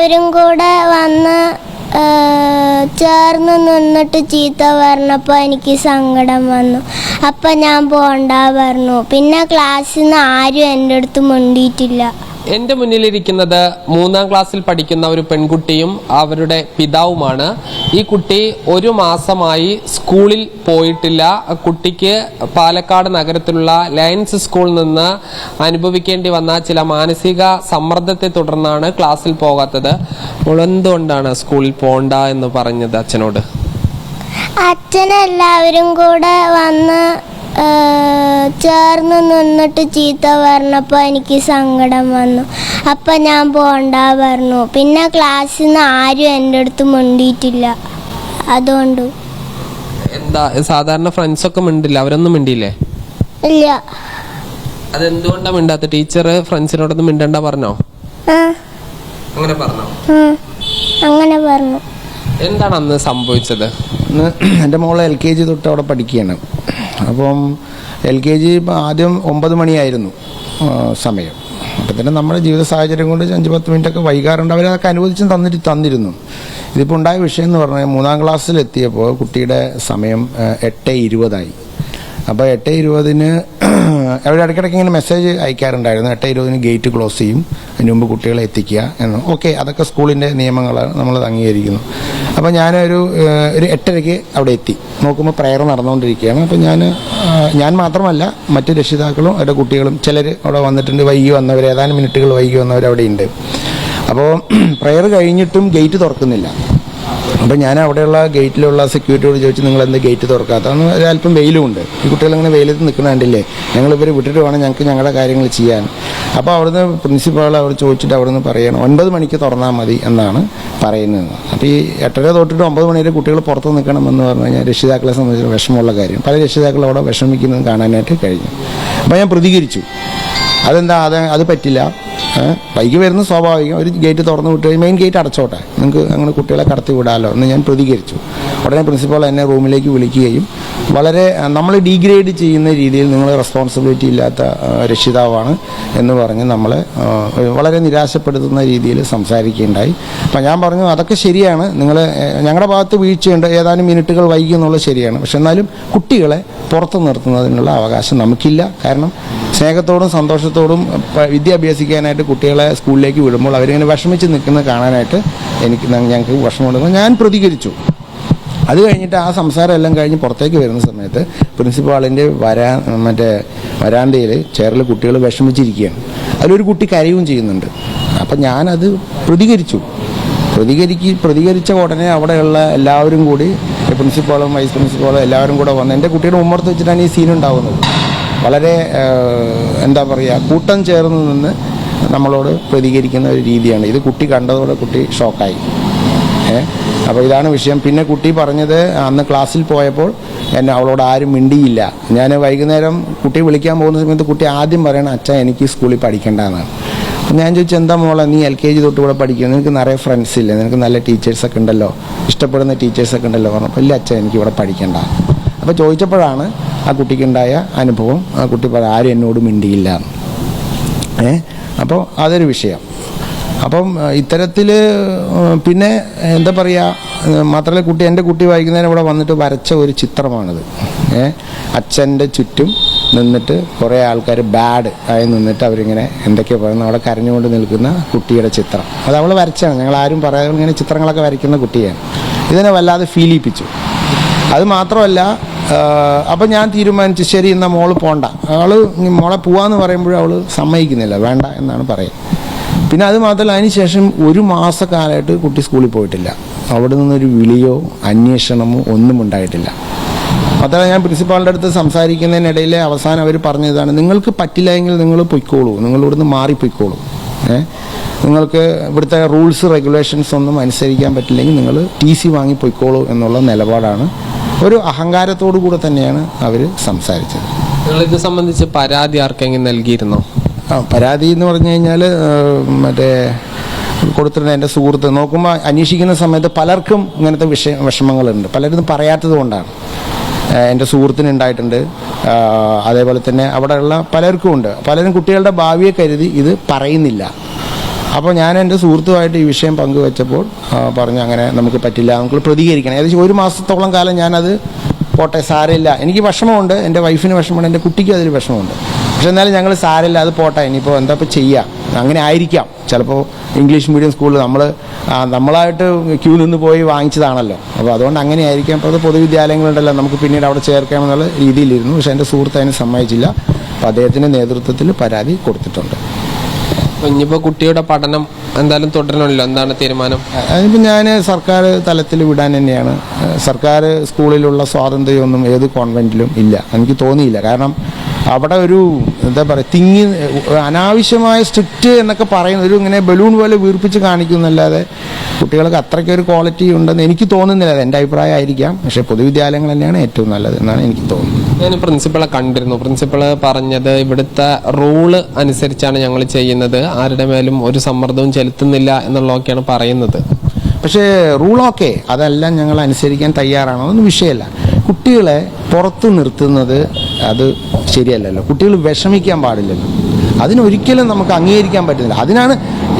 എല്ലാവരും കൂടെ വന്ന് ചേർന്ന് നിന്നിട്ട് ചീത്ത പറഞ്ഞപ്പോൾ എനിക്ക് സങ്കടം വന്നു. അപ്പം ഞാൻ പോണ്ട പറഞ്ഞു. പിന്നെ ക്ലാസ്സിൽ നിന്ന് ആരും എൻ്റെ അടുത്ത് മിണ്ടിയിട്ടില്ല. എൻ്റെ മുന്നിലിരിക്കുന്നത് 3ാം ക്ലാസ്സിൽ പഠിക്കുന്ന ഒരു പെൺകുട്ടിയും അവരുടെ പിതാവുമാണ്. ഈ കുട്ടി 1 മാസമായി സ്കൂളിൽ പോയിട്ടില്ല. കുട്ടിക്ക് പാലക്കാട് നഗരത്തിലുള്ള ലയൺസ് സ്കൂളിൽ നിന്ന് അനുഭവിക്കേണ്ടി വന്ന ചില മാനസിക സമ്മർദ്ദത്തെ തുടർന്നാണ് ക്ലാസ്സിൽ പോകാത്തത്. എന്തുകൊണ്ടാണ് സ്കൂളിൽ പോണ്ട എന്ന് പറഞ്ഞത് അച്ഛനോട്? അച്ഛനെല്ലാവരും കൂടെ വന്ന് ചേർന്ന് നിന്നിട്ട് ചീത്ത പറഞ്ഞപ്പോൾ എനിക്ക് സങ്കടം വന്നു. അപ്പം ഞാൻ പോണ്ട പറഞ്ഞു. പിന്നെ ക്ലാസ്സിൽ നിന്ന് ആരും എൻ്റെ അടുത്ത് മിണ്ടിയിട്ടില്ല. അതുകൊണ്ട് എന്താ സാധാരണ ഫ്രണ്ട്സൊക്കെ മിണ്ടില്ല, അവരൊന്നും മിണ്ടിയില്ലേ? ഇല്ല. അതെന്തുകൊണ്ടാ മിണ്ടാത്ത? ടീച്ചർ ഫ്രണ്ട്സിനോടൊന്നും മിണ്ടണ്ട പറഞ്ഞോ? അങ്ങനെ പറഞ്ഞോ? അങ്ങനെ പറഞ്ഞു. എന്താണ് അന്ന് സംഭവിച്ചത്? എൻ്റെ മോള് LKG തൊട്ട് അവിടെ പഠിക്കുകയാണ്. അപ്പം LKG ആദ്യം 9 മണിയായിരുന്നു സമയം. അപ്പം തന്നെ നമ്മുടെ ജീവിത സാഹചര്യം കൊണ്ട് 5-10 മിനിറ്റൊക്കെ വൈകാറുണ്ട്. അവരതൊക്കെ അനുവദിച്ചും തന്നിരുന്നു. ഇതിപ്പോൾ ഉണ്ടായ വിഷയം എന്ന് പറഞ്ഞാൽ 3ാം ക്ലാസ്സിലെത്തിയപ്പോൾ കുട്ടിയുടെ സമയം 8:20 അപ്പോൾ 8:20 അവർ ഇടയ്ക്കിടയ്ക്ക് ഇങ്ങനെ മെസ്സേജ് അയക്കാറുണ്ടായിരുന്നു. 8:20 ഗേറ്റ് ക്ലോസ് ചെയ്യും, അതിന് മുമ്പ് കുട്ടികളെ എത്തിക്കുക എന്ന്. ഓക്കെ, അതൊക്കെ സ്കൂളിൻ്റെ നിയമങ്ങളാണ്, നമ്മളത് അംഗീകരിക്കുന്നു. അപ്പോൾ ഞാനൊരു 8:30 അവിടെ എത്തി. നോക്കുമ്പോൾ പ്രയർ നടന്നുകൊണ്ടിരിക്കുകയാണ്. അപ്പോൾ ഞാൻ മാത്രമല്ല, മറ്റ് രക്ഷിതാക്കളും അവരുടെ കുട്ടികളും ചിലർ അവിടെ വന്നിട്ടുണ്ട്. വൈകി വന്നവർ, ഏതാനും മിനിറ്റുകൾ വൈകി വന്നവർ അവിടെ ഉണ്ട്. അപ്പോൾ പ്രയർ കഴിഞ്ഞിട്ടും ഗേറ്റ് തുറക്കുന്നില്ല. അപ്പോൾ ഞാൻ അവിടെയുള്ള ഗേറ്റിലുള്ള സെക്യൂരിറ്റിയോട് ചോദിച്ചു, നിങ്ങൾ എന്ത് ഗേറ്റ് തുറക്കാത്ത? അന്ന് ഒരല്പം വെയിലുമുണ്ട്. ഈ കുട്ടികളിങ്ങനെ വെയിലത്ത് നിൽക്കുന്നുണ്ടല്ലേ, ഞങ്ങളിവർ വിട്ടിട്ട് വേണം ഞങ്ങൾക്ക് ഞങ്ങളുടെ കാര്യങ്ങൾ ചെയ്യാൻ. അപ്പോൾ അവിടുന്ന് പ്രിൻസിപ്പാൾ അവിടെ ചോദിച്ചിട്ട് അവിടുന്ന് പറയണം 9 മണിക്ക് തുറന്നാൽ മതി എന്നാണ് പറയുന്നത്. അപ്പോൾ ഈ 8:30 തൊട്ടിട്ട് 9 മണി വരെ കുട്ടികൾ പുറത്ത് നിൽക്കണമെന്ന് പറഞ്ഞു കഴിഞ്ഞാൽ രക്ഷിതാക്കളെ സംബന്ധിച്ച് വിഷമമുള്ള കാര്യം. പല രക്ഷിതാക്കളും അവിടെ വിഷമിക്കുന്നത് കാണാനായിട്ട് കഴിഞ്ഞു. അപ്പോൾ ഞാൻ പ്രതികരിച്ചു, അത് പറ്റില്ല, വൈകി വരുന്ന സ്വാഭാവികം, ഒരു ഗേറ്റ് തുറന്നു വിട്ട് മെയിൻ ഗേറ്റ് അടച്ചോട്ടെ, നിങ്ങൾക്ക് അങ്ങനെ കുട്ടികളെ കടത്തി വിടാമല്ലോ എന്ന് ഞാൻ പ്രതികരിച്ചു. ഉടനെ പ്രിൻസിപ്പാൾ എന്നെ റൂമിലേക്ക് വിളിക്കുകയും വളരെ നമ്മൾ ഡീഗ്രേഡ് ചെയ്യുന്ന രീതിയിൽ നിങ്ങൾ റെസ്പോൺസിബിലിറ്റി ഇല്ലാത്ത രക്ഷിതാവാണ് എന്ന് പറഞ്ഞ് നമ്മളെ വളരെ നിരാശപ്പെടുത്തുന്ന രീതിയിൽ സംസാരിക്കുകയുണ്ടായി. അപ്പം ഞാൻ പറഞ്ഞു, അതൊക്കെ ശരിയാണ്, നിങ്ങൾ ഞങ്ങളുടെ ഭാഗത്ത് വീഴ്ചയുണ്ട്, ഏതാനും മിനിറ്റുകൾ വൈകി എന്നുള്ളത് ശരിയാണ്. പക്ഷെ എന്നാലും കുട്ടികളെ പുറത്ത് നിർത്തുന്നതിനുള്ള അവകാശം നമുക്കില്ല. കാരണം സ്നേഹത്തോടും സന്തോഷത്തോടും വിദ്യ അഭ്യസിക്കാനായിട്ട് കുട്ടികളെ സ്കൂളിലേക്ക് വിടുമ്പോൾ അവരിങ്ങനെ വിഷമിച്ച് നിൽക്കുന്നത് കാണാനായിട്ട് ഞങ്ങൾക്ക് വിഷമമുണ്ടെന്ന് ഞാൻ പ്രതികരിച്ചു. അത് കഴിഞ്ഞിട്ട് ആ സംസാരം എല്ലാം കഴിഞ്ഞ് പുറത്തേക്ക് വരുന്ന സമയത്ത് പ്രിൻസിപ്പാളിൻ്റെ വരാന്തയിൽ ചെയറിൽ കുട്ടികൾ വിഷമിച്ചിരിക്കുകയാണ്. അതിലൊരു കുട്ടി കരയുകയും ചെയ്യുന്നുണ്ട്. അപ്പം ഞാനത് പ്രതികരിച്ച ഉടനെ അവിടെയുള്ള എല്ലാവരും കൂടി, പ്രിൻസിപ്പാളും വൈസ് പ്രിൻസിപ്പാളും എല്ലാവരും കൂടെ വന്ന് എൻ്റെ കുട്ടിയുടെ ഉമ്മർത്ത് വെച്ചിട്ടാണ് ഈ സീൻ ഉണ്ടാകുന്നത്. വളരെ എന്താ പറയുക, കൂട്ടം ചേർന്ന് നിന്ന് നമ്മളോട് പ്രതികരിക്കുന്ന ഒരു രീതിയാണ് ഇത്. കുട്ടി കണ്ടതോടെ കുട്ടി ഷോക്കായി. അപ്പോൾ ഇതാണ് വിഷയം. പിന്നെ കുട്ടി പറഞ്ഞത്, അന്ന് ക്ലാസ്സിൽ പോയപ്പോൾ അവളോട് ആരും മിണ്ടിയില്ല. ഞാൻ വൈകുന്നേരം കുട്ടിയെ വിളിക്കാൻ പോകുന്ന സമയത്ത് കുട്ടി ആദ്യം പറയണം, അച്ഛാ എനിക്ക് സ്കൂളിൽ പഠിക്കേണ്ടതെന്നാണ്. അപ്പം ഞാൻ ചോദിച്ചു, എന്താ മോളെ, നീ LKG തൊട്ട് ഇവിടെ പഠിക്കുക, നിനക്ക് നിറയെ ഫ്രണ്ട്സ് ഇല്ലേ, നിനക്ക് നല്ല ടീച്ചേഴ്സൊക്കെ ഉണ്ടല്ലോ, ഇഷ്ടപ്പെടുന്ന ടീച്ചേഴ്സൊക്കെ ഉണ്ടല്ലോ പറഞ്ഞപ്പോൾ, ഇല്ല അച്ഛാ എനിക്ക് ഇവിടെ പഠിക്കേണ്ട. അപ്പോൾ ചോദിച്ചപ്പോഴാണ് ആ കുട്ടിക്കുണ്ടായ അനുഭവം. ആ കുട്ടി ആരും എന്നോട് മിണ്ടിയില്ല. അപ്പോൾ അതൊരു വിഷയം. അപ്പം ഇത്തരത്തിൽ പിന്നെ എന്താ പറയുക, മാത്രമല്ല എൻ്റെ കുട്ടി വൈകുന്നേരം ഇവിടെ വന്നിട്ട് വരച്ച ഒരു ചിത്രമാണിത്. അച്ഛൻ്റെ ചുറ്റും നിന്നിട്ട് കുറേ ആൾക്കാർ ബാഡ് ആയി നിന്നിട്ട് അവരിങ്ങനെ എന്തൊക്കെയോ പറയുന്നു, അവിടെ കരഞ്ഞുകൊണ്ട് നിൽക്കുന്ന കുട്ടിയുടെ ചിത്രം. അത് അവൾ വരച്ചാണ്, ഞങ്ങളാരും പറയാതെ ഇങ്ങനെ ചിത്രങ്ങളൊക്കെ വരയ്ക്കുന്ന കുട്ടിയാണ്. ഇതിനെ വല്ലാതെ ഫീലിപ്പിച്ചു. അത് മാത്രമല്ല, അപ്പം ഞാൻ തീരുമാനിച്ചു, ശരി എന്നാൽ മോള് പോണ്ട. മോളെ പോവാന്ന് പറയുമ്പോഴും അവൾ സമ്മതിക്കുന്നില്ല, വേണ്ട എന്നാണ് പറയുക. പിന്നെ അത് മാത്രമല്ല, അതിന് ശേഷം 1 മാസക്കാലമായിട്ട് കുട്ടി സ്കൂളിൽ പോയിട്ടില്ല. അവിടെ നിന്നൊരു വിളിയോ അന്വേഷണമോ ഒന്നും ഉണ്ടായിട്ടില്ല. മാത്രമല്ല, ഞാൻ പ്രിൻസിപ്പാളിൻ്റെ അടുത്ത് സംസാരിക്കുന്നതിനിടയിൽ അവസാനം അവർ പറഞ്ഞതാണ്, നിങ്ങൾക്ക് പറ്റില്ല എങ്കിൽ നിങ്ങൾ പൊയ്ക്കോളൂ, നിങ്ങൾ ഇവിടുന്ന് മാറിപ്പോയിക്കോളൂ. നിങ്ങൾക്ക് ഇവിടുത്തെ റൂൾസ് റെഗുലേഷൻസ് ഒന്നും അനുസരിക്കാൻ പറ്റില്ലെങ്കിൽ നിങ്ങൾ TC വാങ്ങി പൊയ്ക്കോളൂ എന്നുള്ള നിലപാടാണ്. ഒരു അഹങ്കാരത്തോടു കൂടെ തന്നെയാണ് അവർ സംസാരിച്ചത്. നിങ്ങളിത് സംബന്ധിച്ച് പരാതി ആർക്കെങ്കിലും നൽകിയിരുന്നോ? പരാതി എന്ന് പറഞ്ഞു കഴിഞ്ഞാൽ കൊടുത്തിട്ടുണ്ട്. എൻ്റെ സുഹൃത്ത് നോക്കുമ്പോൾ അന്വേഷിക്കുന്ന സമയത്ത് പലർക്കും ഇങ്ങനത്തെ വിഷമങ്ങളുണ്ട്, പലരും പറയാത്തത് കൊണ്ടാണ്. എൻ്റെ സുഹൃത്തിനുണ്ടായിട്ടുണ്ട്, അതേപോലെ തന്നെ അവിടെയുള്ള പലർക്കും ഉണ്ട്. പലരും കുട്ടികളുടെ ഭാവിയെ കരുതി ഇത് പറയുന്നില്ല. അപ്പോൾ ഞാൻ എൻ്റെ സുഹൃത്തുമായിട്ട് ഈ വിഷയം പങ്കുവെച്ചപ്പോൾ പറഞ്ഞു അങ്ങനെ നമുക്ക് പറ്റില്ല, നമുക്ക് പ്രതികരിക്കണം. ഏകദേശം 1 മാസത്തോളം കാലം ഞാനത് പോട്ടെ സാരമില്ല, എനിക്ക് വിഷമമുണ്ട്, എൻ്റെ വൈഫിന് വിഷമമുണ്ട്, എൻ്റെ കുട്ടിക്കും അതിൽ വിഷമമുണ്ട്. പക്ഷെ എന്നാലും ഞങ്ങൾ സാരമില്ല, അത് പോട്ടെ, ഇനിയിപ്പോൾ എന്താ ഇപ്പോൾ ചെയ്യുക, അങ്ങനെ ആയിരിക്കാം. ചിലപ്പോൾ ഇംഗ്ലീഷ് മീഡിയം സ്കൂളിൽ നമ്മളായിട്ട് ക്യൂ നിന്ന് പോയി വാങ്ങിച്ചതാണല്ലോ, അപ്പോൾ അതുകൊണ്ട് അങ്ങനെ ആയിരിക്കാം. അപ്പോൾ അത് പൊതുവിദ്യാലയങ്ങളുണ്ടല്ലോ, നമുക്ക് പിന്നീട് അവിടെ ചേർക്കാമെന്നുള്ള രീതിയിലിരുന്നു. പക്ഷേ എൻ്റെ സുഹൃത്ത് അതിന് സമ്മതിച്ചില്ല. അപ്പോൾ അദ്ദേഹത്തിൻ്റെ നേതൃത്വത്തിൽ പരാതി കൊടുത്തിട്ടുണ്ട്. ഇനിയിപ്പോൾ കുട്ടിയുടെ പഠനം എന്തായാലും തുടരണമല്ലോ, എന്താണ് തീരുമാനം? അതിപ്പോൾ ഞാൻ സർക്കാർ തലത്തിൽ വിടാൻ തന്നെയാണ്. സർക്കാർ സ്കൂളിലുള്ള സ്വാതന്ത്ര്യമൊന്നും ഏത് കോൺവെൻറ്റിലും ഇല്ല, എനിക്ക് തോന്നിയില്ല. കാരണം അവിടെ ഒരു എന്താ പറയുക, അനാവശ്യമായ സ്ട്രിക്റ്റ് എന്നൊക്കെ പറയുന്ന ഒരു ഇങ്ങനെ ബലൂൺ പോലെ വീർപ്പിച്ച് കാണിക്കുന്നല്ലാതെ കുട്ടികൾക്ക് അത്രയ്ക്കൊരു ക്വാളിറ്റി ഉണ്ടെന്ന് എനിക്ക് തോന്നുന്നില്ല. അത് എൻ്റെ അഭിപ്രായമായിരിക്കാം. പക്ഷേ പൊതുവിദ്യാലയങ്ങൾ തന്നെയാണ് ഏറ്റവും നല്ലത് എന്നാണ് എനിക്ക് തോന്നുന്നത്. ഞാൻ പ്രിൻസിപ്പളെ കണ്ടിരുന്നു. പ്രിൻസിപ്പൾ പറഞ്ഞത് ഇവിടുത്തെ റൂള് അനുസരിച്ചാണ് ഞങ്ങൾ ചെയ്യുന്നത്, ആരുടെ മേലും ഒരു സമ്മർദ്ദവും ചെലുത്തുന്നില്ല എന്നുള്ളതൊക്കെയാണ് പറയുന്നത്. പക്ഷേ റൂളൊക്കെ അതെല്ലാം ഞങ്ങൾ അനുസരിക്കാൻ തയ്യാറാണ്, അതൊന്നും വിഷയമല്ല. കുട്ടികളെ പുറത്ത് നിർത്തുന്നത് അത് ശരിയല്ലല്ലോ. കുട്ടികൾ വിഷമിക്കാൻ പാടില്ലല്ലോ, അതിനൊരിക്കലും നമുക്ക് അംഗീകരിക്കാൻ പറ്റുന്നില്ല. അതിനാണ്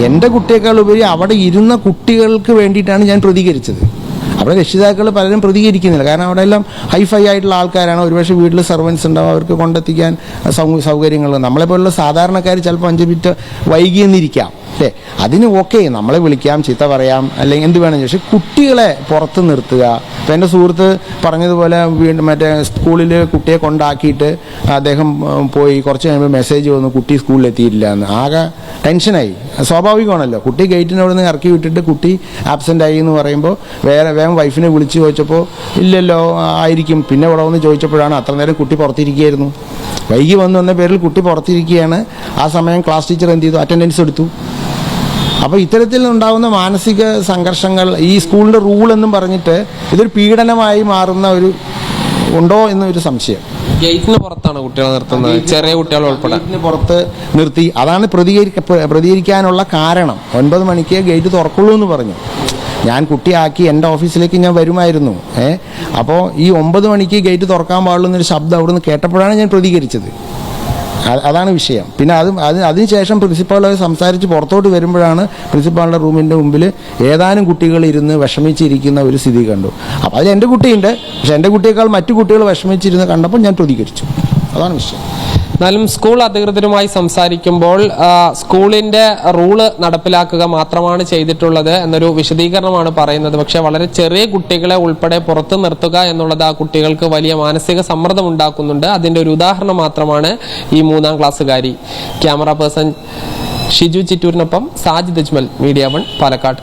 എൻ്റെ കുട്ടിയേക്കാൾ ഉപരി അവിടെ ഇരുന്ന കുട്ടികൾക്ക് വേണ്ടിയിട്ടാണ് ഞാൻ പ്രതികരിച്ചത്. അവിടെ രക്ഷിതാക്കൾ പലരും പ്രതികരിക്കുന്നില്ല, കാരണം അവിടെ എല്ലാം ഹൈഫൈ ആയിട്ടുള്ള ആൾക്കാരാണ്. ഒരുപക്ഷെ വീട്ടിൽ സർവൻസ് ഉണ്ടാവും, അവർക്ക് കൊണ്ടെത്തിക്കാൻ സൗകര്യങ്ങൾ. നമ്മളെപ്പോലുള്ള സാധാരണക്കാർ ചിലപ്പോൾ 5 മിനിറ്റ് വൈകിയെന്നിരിക്കാം അല്ലേ, അതിന് ഓക്കെ, നമ്മളെ വിളിക്കാം, ചീത്ത പറയാം, അല്ലെങ്കിൽ എന്ത് വേണമെങ്കിൽ. പക്ഷേ കുട്ടികളെ പുറത്ത് നിർത്തുക. ഇപ്പം എൻ്റെ സുഹൃത്ത് പറഞ്ഞതുപോലെ വീണ്ടും മറ്റേ സ്കൂളിൽ കുട്ടിയെ കൊണ്ടാക്കിയിട്ട് അദ്ദേഹം പോയി കുറച്ച് കഴിയുമ്പോൾ മെസ്സേജ് വന്നു കുട്ടി സ്കൂളിൽ എത്തിയിട്ടില്ല എന്ന്. ആകെ ടെൻഷനായി. സ്വാഭാവികമാണല്ലോ, കുട്ടി ഗേറ്റിനവിടെ നിന്ന് ഇറക്കി വിട്ടിട്ട് കുട്ടി ആബ്സെൻ്റ് ആയി എന്ന് പറയുമ്പോൾ വേഗം വൈഫിനെ വിളിച്ച് ചോദിച്ചപ്പോൾ ഇല്ലല്ലോ ആയിരിക്കും. പിന്നെ ഇവിടെ വന്ന് ചോദിച്ചപ്പോഴാണ് അത്ര നേരം കുട്ടി പുറത്തിരിക്കുകയായിരുന്നു, വൈകി വന്ന പേരിൽ കുട്ടി പുറത്തിരിക്കുകയാണ്. ആ സമയം ക്ലാസ് ടീച്ചർ എന്ത് ചെയ്തു, അറ്റൻഡൻസ് എടുത്തു. അപ്പോൾ ഇത്തരത്തിൽ ഉണ്ടാകുന്ന മാനസിക സംഘർഷങ്ങൾ ഈ സ്കൂളിൻ്റെ റൂൾ എന്നും പറഞ്ഞിട്ട് ഇതൊരു പീഡനമായി മാറുന്ന ഉണ്ടോ എന്നൊരു സംശയം. ഗേറ്റിന് പുറത്താണ് കുട്ടികളെ നിർത്തുന്നത്, ചെറിയ കുട്ടികൾ ഉൾപ്പെടെ ഗേറ്റിന് പുറത്ത് നിർത്തി. അതാണ് പ്രതികരിക്കാനുള്ള കാരണം. 9 മണിക്ക് ഗേറ്റ് തുറക്കുള്ളൂ എന്ന് പറഞ്ഞു. ഞാൻ കുട്ടിയാക്കി എൻ്റെ ഓഫീസിലേക്ക് ഞാൻ വരുമായിരുന്നു. അപ്പോൾ ഈ 9 മണിക്ക് ഗേറ്റ് തുറക്കാൻ പാടുള്ളൂ എന്നൊരു ശബ്ദം അവിടെ നിന്ന് കേട്ടപ്പോഴാണ് ഞാൻ പ്രതികരിച്ചത്. അതാണ് വിഷയം. പിന്നെ അതിനുശേഷം പ്രിൻസിപ്പാളുമായി സംസാരിച്ച് പുറത്തോട്ട് വരുമ്പോഴാണ് പ്രിൻസിപ്പാളുടെ റൂമിൻ്റെ മുമ്പിൽ ഏതാനും കുട്ടികൾ ഇരുന്ന് വിഷമിച്ചിരിക്കുന്ന ഒരു സ്ഥിതി കണ്ടു. അപ്പോൾ അതിൽ എൻ്റെ കുട്ടിയുണ്ട്, പക്ഷെ എൻ്റെ കുട്ടിയേക്കാൾ മറ്റു കുട്ടികൾ വിഷമിച്ചിരുന്ന് കണ്ടപ്പോൾ ഞാൻ പ്രതികരിച്ചു. അതാണ് വിഷയം. എന്നാലും സ്കൂൾ അധികൃതരുമായി സംസാരിക്കുമ്പോൾ സ്കൂളിന്റെ റൂള് നടപ്പിലാക്കുക മാത്രമാണ് ചെയ്തിട്ടുള്ളത് എന്നൊരു വിശദീകരണമാണ് പറയുന്നത്. പക്ഷെ വളരെ ചെറിയ കുട്ടികളെ ഉൾപ്പെടെ പുറത്തു നിർത്തുക എന്നുള്ളത് ആ കുട്ടികൾക്ക് വലിയ മാനസിക സമ്മർദ്ദം ഉണ്ടാക്കുന്നുണ്ട്. അതിന്റെ ഒരു ഉദാഹരണം മാത്രമാണ് ഈ 3-ാം ക്ലാസ്സുകാരി. ക്യാമറ പേഴ്സൺ ഷിജു ചിറ്റൂരിനൊപ്പം സാജിദ് അജ്മൽ, മീഡിയ 1, പാലക്കാട്.